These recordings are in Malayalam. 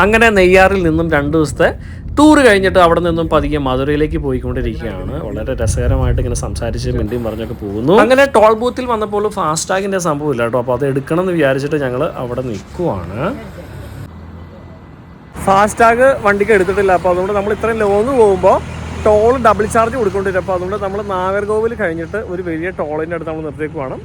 അങ്ങനെ നെയ്യാറിൽ നിന്നും 2 ദിവസത്തെ ടൂർ കഴിഞ്ഞിട്ട് അവിടെ നിന്നും പതിയെ മധുരയിലേക്ക് പോയിക്കൊണ്ടിരിക്കുകയാണ്. വളരെ രസകരമായിട്ട് ഇങ്ങനെ സംസാരിച്ച് മിണ്ടിയും പറഞ്ഞൊക്കെ പോകുന്നു. അങ്ങനെ ടോൾ ബൂത്തിൽ വന്നപ്പോൾ ഫാസ്ടാഗിൻ്റെ സംഭവം ഇല്ല കേട്ടോ. അപ്പോൾ അത് എടുക്കണം എന്ന് വിചാരിച്ചിട്ട് ഞങ്ങൾ അവിടെ നിൽക്കുവാണ്. ഫാസ്ടാഗ് വണ്ടിക്ക് എടുത്തിട്ടില്ല. അപ്പോൾ അതുകൊണ്ട് നമ്മൾ ഇത്രയും ലോങ് പോകുമ്പോൾ ടോൾ ഡബിൾ ചാർജ് കൊടുക്കൊണ്ടിരിക്കും. അപ്പോൾ അതുകൊണ്ട് നമ്മൾ നാഗർകോവിൽ കഴിഞ്ഞിട്ട് ഒരു വലിയ ടോളിൻ്റെ അടുത്ത് നമ്മൾ നിർത്തിയേക്കുവാണ്.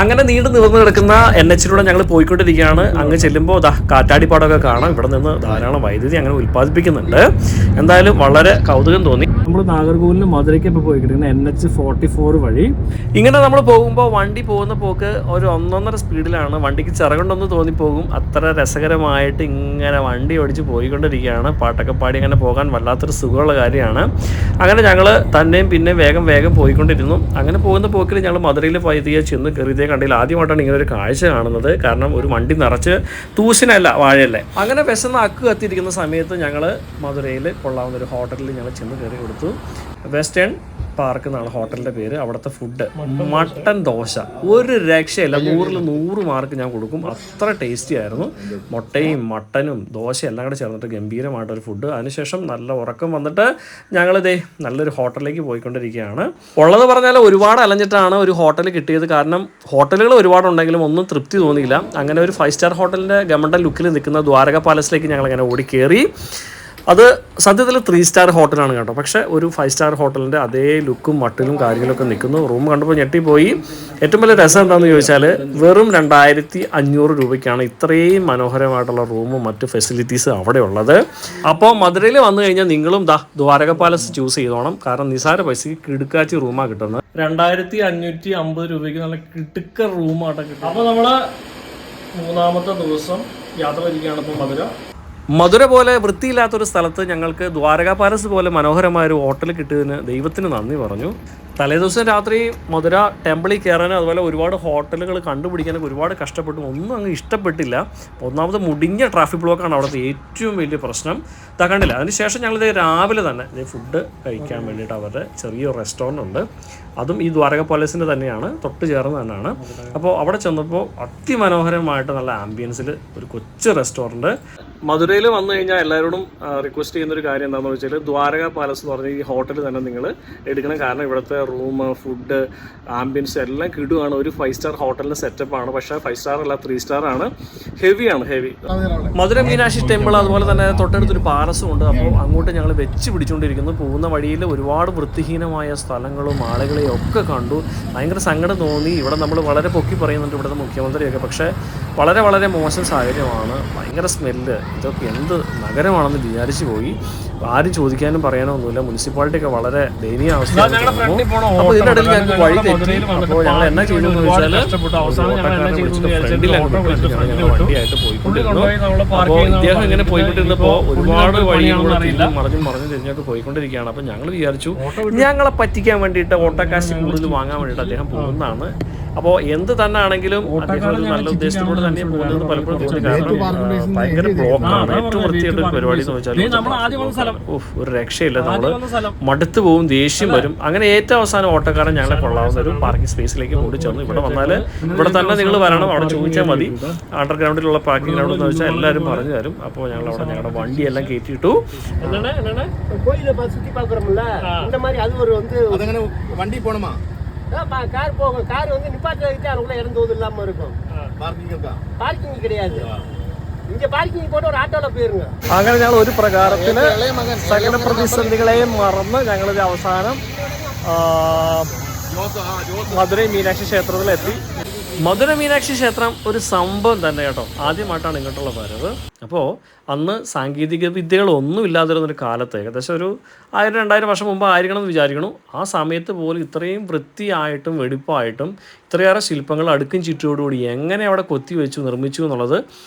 അങ്ങനെ നീണ്ടു നിവർന്ന് കിടക്കുന്ന NH-ലൂടെ ഞങ്ങൾ പോയിക്കൊണ്ടിരിക്കുകയാണ്. അങ്ങ് ചെല്ലുമ്പോൾ കാറ്റാടിപ്പാടമൊക്കെ കാണാം. ഇവിടെ നിന്ന് ധാരാളം വൈദ്യുതി അങ്ങനെ ഉൽപ്പാദിപ്പിക്കുന്നുണ്ട്. എന്തായാലും വളരെ കൗതുകം തോന്നി. നമ്മൾ നാഗർകോവിലിന് മധുരയ്ക്ക് ഇപ്പോൾ പോയിക്കൊണ്ടിരിക്കുന്ന NH44 വഴി. ഇങ്ങനെ നമ്മൾ പോകുമ്പോൾ വണ്ടി പോകുന്ന പോക്ക് ഒരു 1.5 സ്പീഡിലാണ്. വണ്ടിക്ക് ചിറകുണ്ടെന്ന് തോന്നിപ്പോകും. അത്ര രസകരമായിട്ട് ഇങ്ങനെ വണ്ടി ഓടിച്ച് പോയിക്കൊണ്ടിരിക്കുകയാണ്. പാട്ടൊക്കെ പാടി അങ്ങനെ പോകാൻ വല്ലാത്തൊരു സുഖമുള്ള കാര്യമാണ്. അങ്ങനെ ഞങ്ങൾ തന്നെയും പിന്നെ വേഗം പോയിക്കൊണ്ടിരുന്നു. അങ്ങനെ പോകുന്ന പോക്കിൽ ഞങ്ങൾ മധുരയിൽ പതിയെ ചെന്ന് കയറിയതേ കണ്ടില്ല. ആദ്യമായിട്ടാണ് ഇങ്ങനെ ഒരു കാഴ്ച കാണുന്നത്. കാരണം ഒരു വണ്ടി നിറച്ച് തൂശിനല്ല വാഴയല്ലേ. അങ്ങനെ വിശന്ന് അക്ക് കത്തിയിരിക്കുന്ന സമയത്ത് ഞങ്ങൾ മധുരയിൽ കൊള്ളാവുന്ന ഒരു ഹോട്ടലിൽ ഞങ്ങൾ ചെന്ന് കയറി കൊടുത്തു. വെസ്റ്റേൺ പാർക്ക് എന്നാണ് ഹോട്ടലിൻ്റെ പേര്. അവിടുത്തെ ഫുഡ് മട്ടൻ ദോശ ഒരു രക്ഷയില്ല. 100-ൽ 100 മാർക്ക് ഞാൻ കൊടുക്കും. അത്ര ടേസ്റ്റി ആയിരുന്നു. മുട്ടയും മട്ടനും ദോശയും എല്ലാം കൂടെ ചേർന്നിട്ട് ഗംഭീരമായിട്ടൊരു ഫുഡ്. അതിനുശേഷം നല്ല ഉറക്കം വന്നിട്ട് ഞങ്ങളിതേ നല്ലൊരു ഹോട്ടലിലേക്ക് പോയിക്കൊണ്ടിരിക്കുകയാണ്. ഉള്ളത് പറഞ്ഞാൽ ഒരുപാട് അലഞ്ഞിട്ടാണ് ഒരു ഹോട്ടൽ കിട്ടിയത്. കാരണം ഹോട്ടലുകൾ ഒരുപാടുണ്ടെങ്കിലും ഒന്നും തൃപ്തി തോന്നിയില്ല. അങ്ങനെ ഒരു 5 സ്റ്റാർ ഹോട്ടലിൻ്റെ ഗവൺമെൻറ് ലുക്കിൽ നിൽക്കുന്ന ദ്വാരക പാലസിലേക്ക് ഞങ്ങളിങ്ങനെ ഓടിക്കേറി. അത് സത്യത്തിൽ 3 സ്റ്റാർ ഹോട്ടലാണ് കേട്ടോ. പക്ഷേ ഒരു 5 സ്റ്റാർ ഹോട്ടലിൻ്റെ അതേ ലുക്കും മട്ടിലും കാര്യങ്ങളൊക്കെ നിൽക്കുന്നു. റൂം കണ്ടപ്പോൾ ഞെട്ടിപ്പോയി. ഏറ്റവും വലിയ രസം എന്താണെന്ന് ചോദിച്ചാൽ വെറും 2500 രൂപയ്ക്കാണ് ഇത്രയും മനോഹരമായിട്ടുള്ള റൂമും മറ്റ് ഫെസിലിറ്റീസും അവിടെ ഉള്ളത്. അപ്പോൾ മധുരയിൽ വന്നു കഴിഞ്ഞാൽ നിങ്ങളും ദ്വാരക പാലസ് ചൂസ് ചെയ്തോണം. കാരണം നിസാര പൈസക്ക് കിടുക്കാച്ചി റൂമാണ് കിട്ടുന്നത്. 2550 രൂപയ്ക്ക് നല്ല കിടുക്ക റൂമായിട്ട് കിട്ടും. അപ്പോൾ നമ്മൾ 3ാമത്തെ ദിവസം യാത്ര തിരിക്കുകയാണ്. ഇപ്പോൾ മധുര പോലെ വൃത്തിയില്ലാത്തൊരു സ്ഥലത്ത് ഞങ്ങൾക്ക് ദ്വാരക പാലസ് പോലെ മനോഹരമായൊരു ഹോട്ടൽ കിട്ടിയതിന് ദൈവത്തിന് നന്ദി പറഞ്ഞു. തലേദിവസം രാത്രി മധുര ടെമ്പിളിൽ കയറാനും അതുപോലെ ഒരുപാട് ഹോട്ടലുകൾ കണ്ടുപിടിക്കാനൊക്കെ ഒരുപാട് കഷ്ടപ്പെട്ടു. ഒന്നും അങ്ങ് ഇഷ്ടപ്പെട്ടില്ല. ഒന്നാമത് മുടിഞ്ഞ ട്രാഫിക് ബ്ലോക്കാണ് അവിടുത്തെ ഏറ്റവും വലിയ പ്രശ്നം. കണ്ടില്ല. അതിനുശേഷം ഞങ്ങളിത് രാവിലെ തന്നെ ഫുഡ് കഴിക്കാൻ വേണ്ടിയിട്ട് അവരുടെ ചെറിയൊരു റെസ്റ്റോറൻ്റ് ഉണ്ട്. അതും ഈ ദ്വാരക പാലസിൻ്റെ തന്നെയാണ്, തൊട്ട് ചേർന്ന് തന്നെയാണ്. അപ്പോൾ അവിടെ ചെന്നപ്പോൾ അതിമനോഹരമായിട്ട് നല്ല ആംബിയൻസിൽ ഒരു കൊച്ചു റെസ്റ്റോറൻറ്റ്. മധുരയിൽ വന്നു കഴിഞ്ഞാൽ എല്ലാവരോടും റിക്വസ്റ്റ് ചെയ്യുന്നൊരു കാര്യം എന്താണെന്ന് വെച്ചാൽ ദ്വാരക പാലസ് എന്ന് പറഞ്ഞ ഈ ഹോട്ടൽ തന്നെ നിങ്ങൾ എടുക്കണം. കാരണം ഇവിടുത്തെ റൂം, ഫുഡ്, ആംബിയൻസ് എല്ലാം കിടുവാണ്. ഒരു 5 സ്റ്റാർ ഹോട്ടലിൻ്റെ സെറ്റപ്പാണ്. പക്ഷേ 5 സ്റ്റാർ അല്ല, 3 സ്റ്റാർ ആണ്. ഹെവിയാണ്. മധുര മീനാക്ഷി ടെമ്പിൾ അതുപോലെ തന്നെ തൊട്ടടുത്തൊരു പാലസും ഉണ്ട്. അപ്പോൾ അങ്ങോട്ട് ഞങ്ങൾ വെച്ച് പിടിച്ചുകൊണ്ടിരിക്കുന്നു. പോകുന്ന വഴിയിൽ ഒരുപാട് വൃത്തിഹീനമായ സ്ഥലങ്ങളും ആളുകളെയും ഒക്കെ കണ്ടു. ഭയങ്കര സങ്കടം തോന്നി. ഇവിടെ നമ്മൾ വളരെ പൊക്കി പറയുന്നുണ്ട് ഇവിടുത്തെ മുഖ്യമന്ത്രിയൊക്കെ. പക്ഷേ വളരെ മോശം സാഹചര്യമാണ്. ഭയങ്കര സ്മെല്ല്. ഇതൊക്കെ എന്ത് നഗരമാണെന്ന് വിചാരിച്ചു പോയി. ആരും ചോദിക്കാനും പറയാനോ ഒന്നുമില്ല. മുനിസിപ്പാലിറ്റിയൊക്കെ വളരെ ദയനീയ അവസ്ഥയാണ്. അപ്പോൾ ഇതിൻ്റെ ഇടയിൽ ഞങ്ങൾക്ക് വഴി തെറ്റി. അപ്പോൾ ഞങ്ങൾ എന്നാ ചെയ്തെന്ന് വെച്ചാൽ വണ്ടിയായിട്ട് പോയിക്കൊണ്ടിരുന്നു. അപ്പോൾ ഇദ്ദേഹം ഇങ്ങനെ പോയിക്കൊണ്ടിരുന്നപ്പോൾ ഒരുപാട് വഴികളൂടെ മറിഞ്ഞു തിരിഞ്ഞൊക്കെ പോയിക്കൊണ്ടിരിക്കുകയാണ്. അപ്പോൾ ഞങ്ങൾ വിചാരിച്ചു ഞങ്ങളെ പറ്റിക്കാൻ വേണ്ടിയിട്ട് ഓട്ടോക്കാശ് കൂടുതൽ വാങ്ങാൻ വേണ്ടിയിട്ട് അദ്ദേഹം പോകുന്നതാണ്. അപ്പോൾ എന്ത് തന്നെ ആണെങ്കിലും അദ്ദേഹം ഒരു നല്ല ഉദ്ദേശത്തോടെ തന്നെ പോകുന്നത് പലപ്പോഴും തോന്നി. കാരണം ഭയങ്കര ബ്ലോക്കാണ്. ഏറ്റവും വൃത്തിയായിട്ടൊരു പരിപാടി എന്ന് വെച്ചാൽ ഒരു രക്ഷയില്ല. നമ്മൾ മടുത്തു പോകും, ദേഷ്യം വരും. അങ്ങനെ ഏറ്റവും അവസാനം ഓട്ടോക്കാരൻ ഞങ്ങളെ കൊള്ളാവുന്ന ഒരു പാർക്കിംഗ് സ്പേസിലേക്ക് കൂടി ചെന്നു. ഇവിടെ വന്നാൽ ഇവിടെ തന്നെ നിങ്ങൾ വരണം, അവിടെ ചോദിച്ചാൽ മതി. അണ്ടർഗ്രൗണ്ടിലുള്ള പാർക്കിംഗ് ഗ്രൗണ്ട് എന്ന് വെച്ചാൽ എല്ലാവരും പറഞ്ഞു തരും. അപ്പോൾ ഞങ്ങൾ അവിടെ ഞങ്ങളുടെ വണ്ടിയെല്ലാം കയറ്റിയിട്ടു. വണ്ടി പോണമാ கார் போகும். கார் வந்து நிப்பாட்ட வச்சு அதுக்குள்ள இறந்துவது இல்லாம இருக்கும். பார்க்கிங் கிடையாது. இங்க பார்க்கிங் போட்டு ഒരു ആട്ടോല പോയിരുங்க. അങ്ങനെ ഞങ്ങൾ ഒരു പ്രകാരത്തിന് സകല പ്രതിസന്ധികളെയും മറന്ന് ഞങ്ങളിത് അവസാനം മധുരൈ മീനാക്ഷി ക്ഷേത്രത്തിലെത്തി. മധുര മീനാക്ഷി ക്ഷേത്രം ഒരു സംഭവം തന്നെ കേട്ടോ. ആദ്യമായിട്ടാണ് ഇങ്ങോട്ടുള്ള വരവ്. അപ്പോൾ അന്ന് സാങ്കേതിക വിദ്യകളൊന്നും ഇല്ലാതിരുന്നൊരു കാലത്ത്, ഏകദേശം ഒരു 1000-2000 വർഷം മുമ്പ് ആയിരിക്കണം എന്ന് വിചാരിക്കണു. ആ സമയത്ത് പോലും ഇത്രയും വൃത്തിയായിട്ടും വെടിപ്പായിട്ടും ഇത്രയേറെ ശില്പങ്ങൾ അടുക്കും ചുറ്റോടുകൂടി എങ്ങനെ അവിടെ കൊത്തി വെച്ചു നിർമ്മിച്ചു എന്നുള്ളത്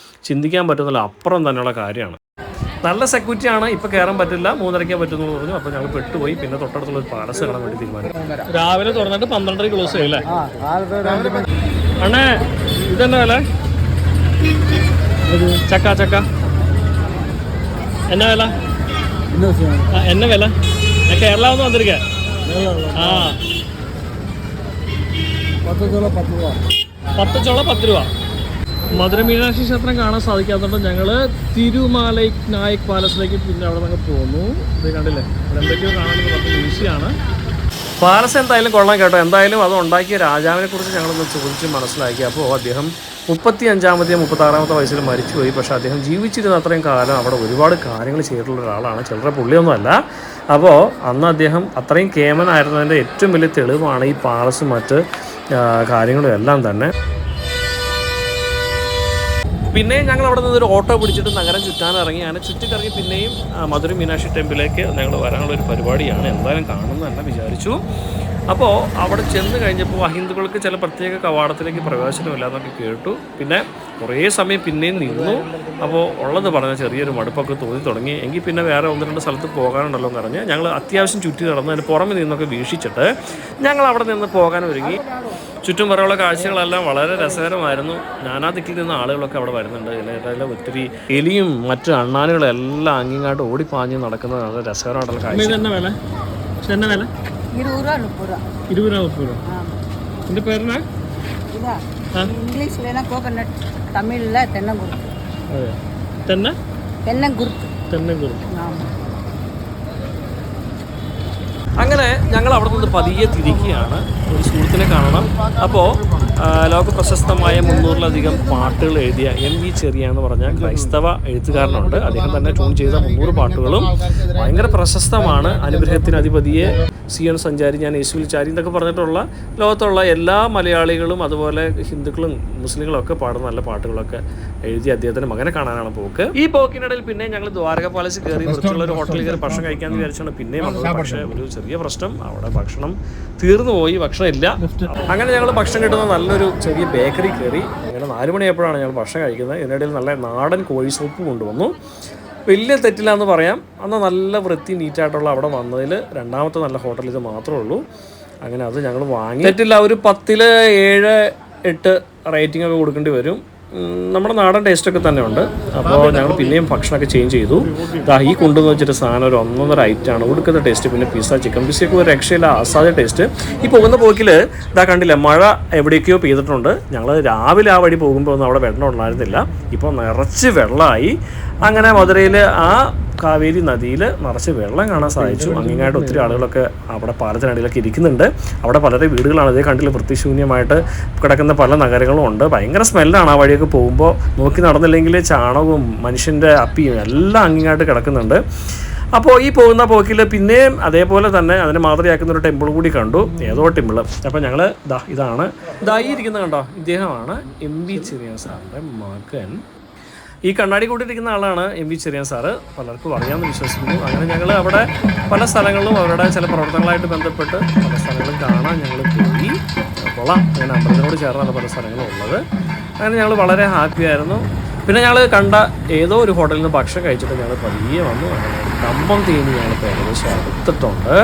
ചിന്തിക്കാൻ പറ്റുന്നില്ല. അപ്പുറം തന്നെയുള്ള കാര്യമാണ്. നല്ല സെക്യൂരിറ്റി ആണ്. ഇപ്പോൾ കയറാൻ പറ്റില്ല, 3:30 പറ്റുന്നു പറഞ്ഞു. അപ്പോൾ ഞങ്ങൾ പെട്ടുപോയി. പിന്നെ തൊട്ടടുത്തുള്ള ഒരു പാലസ് കാണാൻ വേണ്ടി തീരുമാനിച്ചു. രാവിലെ തുറന്നിട്ട് 12:30 ക്ലോസ് ചെയ്യല്ലേ അണ്ണേ? ഇതെന്നാ വില? ചക്ക എന്നാ വില? എന്നാ വില? ഞാൻ കേരള ഒന്ന് വന്നിരിക്കേ. ആ 10 ചോള 10 രൂപ. മധുര മീനാക്ഷി ക്ഷേത്രം കാണാൻ സാധിക്കാത്തതുകൊണ്ട് ഞങ്ങൾ തിരുമാലൈ നായക് പാലസിലേക്ക് പിന്നെ അവിടെ നിന്ന് പോന്നു. ഇത് കണ്ടില്ലേ, ഇവിടെ എന്തൊക്കെയോ കാണാൻ കുറച്ച് ഈസിയാണ്. പാലസ് എന്തായാലും കൊള്ളാം കേട്ടോ. എന്തായാലും അത് ഉണ്ടാക്കിയ രാജാവിനെ കുറിച്ച് ഞങ്ങളൊന്ന് ചോദിച്ച് മനസ്സിലാക്കി. അപ്പോൾ അദ്ദേഹം 35-ാമത്തെ 36-ാമത്തെ വയസ്സിൽ മരിച്ചുപോയി. പക്ഷേ അദ്ദേഹം ജീവിച്ചിരുന്ന അത്രയും കാലം അവിടെ ഒരുപാട് കാര്യങ്ങൾ ചെയ്തിട്ടുള്ള ഒരാളാണ്. ചിലരുടെ പുള്ളിയൊന്നുമല്ല. അപ്പോൾ അന്ന് അദ്ദേഹം അത്രയും കേമനായിരുന്നതിൻ്റെ ഏറ്റവും വലിയ തെളിവാണ് ഈ പാലസും മറ്റ് കാര്യങ്ങളും എല്ലാം തന്നെ. പിന്നെയും ഞങ്ങൾ അവിടെ നിന്നൊരു ഓട്ടോ പിടിച്ചിട്ട് നഗരം ചുറ്റാനിറങ്ങി. അങ്ങനെ ചുറ്റിക്കറങ്ങി പിന്നെയും മധുര മീനാക്ഷി ടെമ്പിളിലേക്ക് ഞങ്ങൾ വരാനുള്ളൊരു പരിപാടിയാണ്. എന്തായാലും കാണുമെന്ന് തന്നെ വിചാരിച്ചു. അപ്പോൾ അവിടെ ചെന്ന് കഴിഞ്ഞപ്പോൾ അഹിന്ദുക്കൾക്ക് ചില പ്രത്യേക കവാടത്തിലേക്ക് പ്രവേശനമില്ലാന്നൊക്കെ കേട്ടു. പിന്നെ കുറേ സമയം പിന്നെയും നിന്നു. അപ്പോൾ ഉള്ളത് പറഞ്ഞ ചെറിയൊരു മടുപ്പൊക്കെ തോന്നി തുടങ്ങി. എങ്കിൽ പിന്നെ വേറെ 1-2 സ്ഥലത്ത് പോകാനുണ്ടല്ലോ എന്ന് പറഞ്ഞ് ഞങ്ങൾ അത്യാവശ്യം ചുറ്റി നടന്ന് അതിന് പുറമെ നിന്നൊക്കെ വീക്ഷിച്ചിട്ട് ഞങ്ങൾ അവിടെ നിന്ന് പോകാൻ ഒരുങ്ങി. ചുറ്റും വരെയുള്ള കാഴ്ചകളെല്ലാം വളരെ രസകരമായിരുന്നു. നാനാ ദിക്കിൽ നിന്ന് ആളുകളൊക്കെ അവിടെ വരുന്നുണ്ട്. ഇതിലെല്ലാം ഒത്തിരി എലിയും മറ്റ് അണ്ണാനുകളും എല്ലാം അങ്ങിങ്ങാട്ട് ഓടിപ്പാഞ്ഞ് നടക്കുന്നത് വളരെ രസകരമായിട്ടുള്ള കാഴ്ച. 20 രൂപ. എൻ്റെ പേരെന്നാ? ഇംഗ്ലീഷിൽ കോക്കനട്ട്, തമിഴിൽ തെന്നംകുറുത്ത്. അതെ, തെന്നംകുറുത്ത്. അങ്ങനെ ഞങ്ങൾ അവിടെ നിന്ന് പതിയെ തിരിക്കുകയാണ്. ഒരു സുഹൃത്തിനെ കാണണം. അപ്പോൾ ലോക പ്രശസ്തമായ 300-ലധികം പാട്ടുകൾ എഴുതിയ MV ചെറിയ എന്ന് പറഞ്ഞ ക്രൈസ്തവ എഴുത്തുകാരനുണ്ട്. അദ്ദേഹം തന്നെ ട്യൂൺ ചെയ്ത 300 പാട്ടുകളും ഭയങ്കര പ്രശസ്തമാണ്. അനുഗ്രഹത്തിന് അധിപതിയെ, സിയോൻ സഞ്ചാരി, ഞാൻ യേശുവിൽ ചാരി എന്നൊക്കെ പറഞ്ഞിട്ടുള്ള ലോകത്തുള്ള എല്ലാ മലയാളികളും അതുപോലെ ഹിന്ദുക്കളും മുസ്ലിങ്ങളും ഒക്കെ പാടുന്ന നല്ല പാട്ടുകളൊക്കെ എഴുതി അദ്ദേഹത്തിൻ്റെ മകനെ കാണാനാണ് പോക്ക്. ഈ പോക്കിനിടയിൽ പിന്നെ ഞങ്ങൾ ദ്വാരക പാലസിൽ കയറി വൃത്തിയുള്ള ഒരു ഹോട്ടലിൽ കയറി ഭക്ഷണം കഴിക്കാമെന്ന് വിചാരിച്ചാണ് പിന്നെയും വന്നത്. പക്ഷേ ഒരു ചെറിയ പ്രശ്നം, അവിടെ ഭക്ഷണം തീർന്നു പോയി, ഭക്ഷണം ഇല്ല. അങ്ങനെ ഞങ്ങൾ ഭക്ഷണം കിട്ടുന്ന നല്ലൊരു ചെറിയ ബേക്കറി കയറി. അങ്ങനെ 4 മണിയായപ്പോഴാണ് ഞങ്ങൾ ഭക്ഷണം കഴിക്കുന്നത്. ഇതിനിടയിൽ നല്ല നാടൻ കോഴി സൂപ്പ് കൊണ്ടുവന്നു. വലിയ തെറ്റില്ല എന്ന് പറയാം. അന്ന് നല്ല വൃത്തി നീറ്റായിട്ടുള്ള അവിടെ വന്നതിൽ 2ാമത്തെ നല്ല ഹോട്ടൽ ഇത് മാത്രമേ ഉള്ളൂ. അങ്ങനെ അത് ഞങ്ങൾ വാങ്ങി. തെറ്റില്ല, ഒരു 10-ൽ 7-8 റേറ്റിംഗ് ഒക്കെ കൊടുക്കേണ്ടി വരും. നമ്മുടെ നാടൻ ടേസ്റ്റൊക്കെ തന്നെ ഉണ്ട്. അപ്പോൾ ഞങ്ങൾ പിന്നെയും ഭക്ഷണമൊക്കെ ചേഞ്ച് ചെയ്തു. ഈ കൊണ്ടുവന്ന് വെച്ചിട്ട് സാധനം ഒരു 1.5 ഐറ്റാണ് കൊടുക്കുന്ന ടേസ്റ്റ്. പിന്നെ പിസ്സ, ചിക്കൻ പിസ്സയൊക്കെ ഒരു രക്ഷയില്ല, അസാധ്യ ടേസ്റ്റ്. ഈ പോകുന്ന പോക്കിൽ കണ്ടില്ല, മഴ എവിടേക്കോ പെയ്തിട്ടുണ്ട്. ഞങ്ങൾ രാവിലെ ആ വഴി പോകുമ്പോൾ ഒന്നും അവിടെ വെള്ളം ഉണ്ടായിരുന്നില്ല. ഇപ്പോൾ നിറച്ച് വെള്ളമായി. അങ്ങനെ മധുരയിൽ ആ കാവേരി നദിയിൽ നിറച്ച് വെള്ളം കാണാൻ സാധിച്ചു. അങ്ങിങ്ങായിട്ട് ഒത്തിരി ആളുകളൊക്കെ അവിടെ പാലത്തിനടിയിലൊക്കെ ഇരിക്കുന്നുണ്ട്. അവിടെ പലരെ വീടുകളാണ്. ഇതേ കണ്ടില്ല, വൃത്തിശൂന്യമായിട്ട് കിടക്കുന്ന പല നഗരങ്ങളും ഉണ്ട്. ഭയങ്കര സ്മെല്ലാണ് ആ വഴിയൊക്കെ പോകുമ്പോൾ. നോക്കി നടന്നില്ലെങ്കിൽ ചാണകവും മനുഷ്യൻ്റെ അപ്പിയും എല്ലാം അങ്ങിങ്ങായിട്ട് കിടക്കുന്നുണ്ട്. അപ്പോൾ ഈ പോകുന്ന പോക്കിൽ പിന്നെയും അതേപോലെ തന്നെ അതിനെ മാതൃകയാക്കുന്ന ഒരു ടെമ്പിൾ കൂടി കണ്ടു, ഏതോ ടെമ്പിൾ. അപ്പോൾ ഞങ്ങൾ ഇതാണ് ഈ ഇരിക്കുന്നത് കണ്ടോ, ഇദ്ദേഹമാണ് MV ചെറിയാൻ സാറിൻ്റെ മകൻ. ഈ കണ്ണാടി കൂട്ടിയിരിക്കുന്ന ആളാണ് MV ചെറിയാൻ സാറ്. പലർക്കും അറിയാമെന്ന് വിശ്വസിക്കുന്നു. അങ്ങനെ ഞങ്ങൾ അവിടെ പല സ്ഥലങ്ങളിലും അവരുടെ ചില പ്രവർത്തനങ്ങളായിട്ട് ബന്ധപ്പെട്ട് പല സ്ഥലങ്ങളും കാണാൻ ഞങ്ങൾ പോയി. കൊള്ളാം, അങ്ങനെ അമ്പലത്തിനോട് ചേർന്നാണ് പല സ്ഥലങ്ങളും ഉള്ളത്. അങ്ങനെ ഞങ്ങൾ വളരെ ഹാപ്പിയായിരുന്നു. പിന്നെ ഞങ്ങൾ കണ്ട ഏതോ ഒരു ഹോട്ടലിൽ നിന്ന് ഭക്ഷണം കഴിച്ചിട്ട് ഞങ്ങൾ പതിയെ വന്നു. അങ്ങനെ കമ്പം തേനി ഞങ്ങളിപ്പോൾ ഏകദേശം അടുത്തിട്ടുണ്ട്.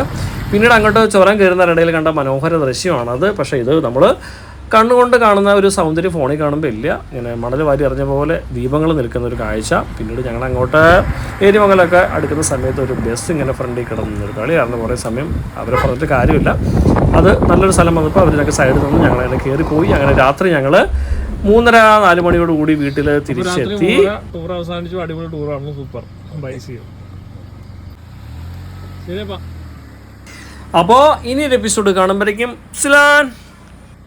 പിന്നീട് അങ്ങോട്ട് ചുരം കയറുന്നതിനിടയിൽ കണ്ട മനോഹര ദൃശ്യമാണത്. പക്ഷേ ഇത് നമ്മൾ കണ്ണുകൊണ്ട് കാണുന്ന ഒരു സൗന്ദര്യം ഫോണിൽ കാണുമ്പോൾ ഇല്ല. ഇങ്ങനെ മണൽ വാരി എറിഞ്ഞ പോലെ ദീപങ്ങൾ നിൽക്കുന്ന ഒരു കാഴ്ച. പിന്നീട് ഞങ്ങൾ അങ്ങോട്ട് ഏരിമംഗലമൊക്കെ അടുക്കുന്ന സമയത്ത് ഒരു ബസ് ഇങ്ങനെ ഫ്രണ്ടിൽ കിടന്നൊരു കളിയായിരുന്നു. കുറേ സമയം അവരെ പറഞ്ഞിട്ട് കാര്യമില്ല. അത് നല്ലൊരു സ്ഥലം വന്നപ്പോൾ അവരിതൊക്കെ സൈഡിൽ നിന്ന് ഞങ്ങളതിനെ കയറിപ്പോയി. അങ്ങനെ രാത്രി ഞങ്ങൾ 3-4 മണിയോട് കൂടി വീട്ടിൽ തിരിച്ചെത്തി. ടൂർ അവസാനിച്ചു. അടിപൊളി ടൂറാണ്, സൂപ്പർ. Bye, see you. അപ്പോൾ ഇനി ഒരു എപ്പിസോഡ് കാണുമ്പോഴേക്കും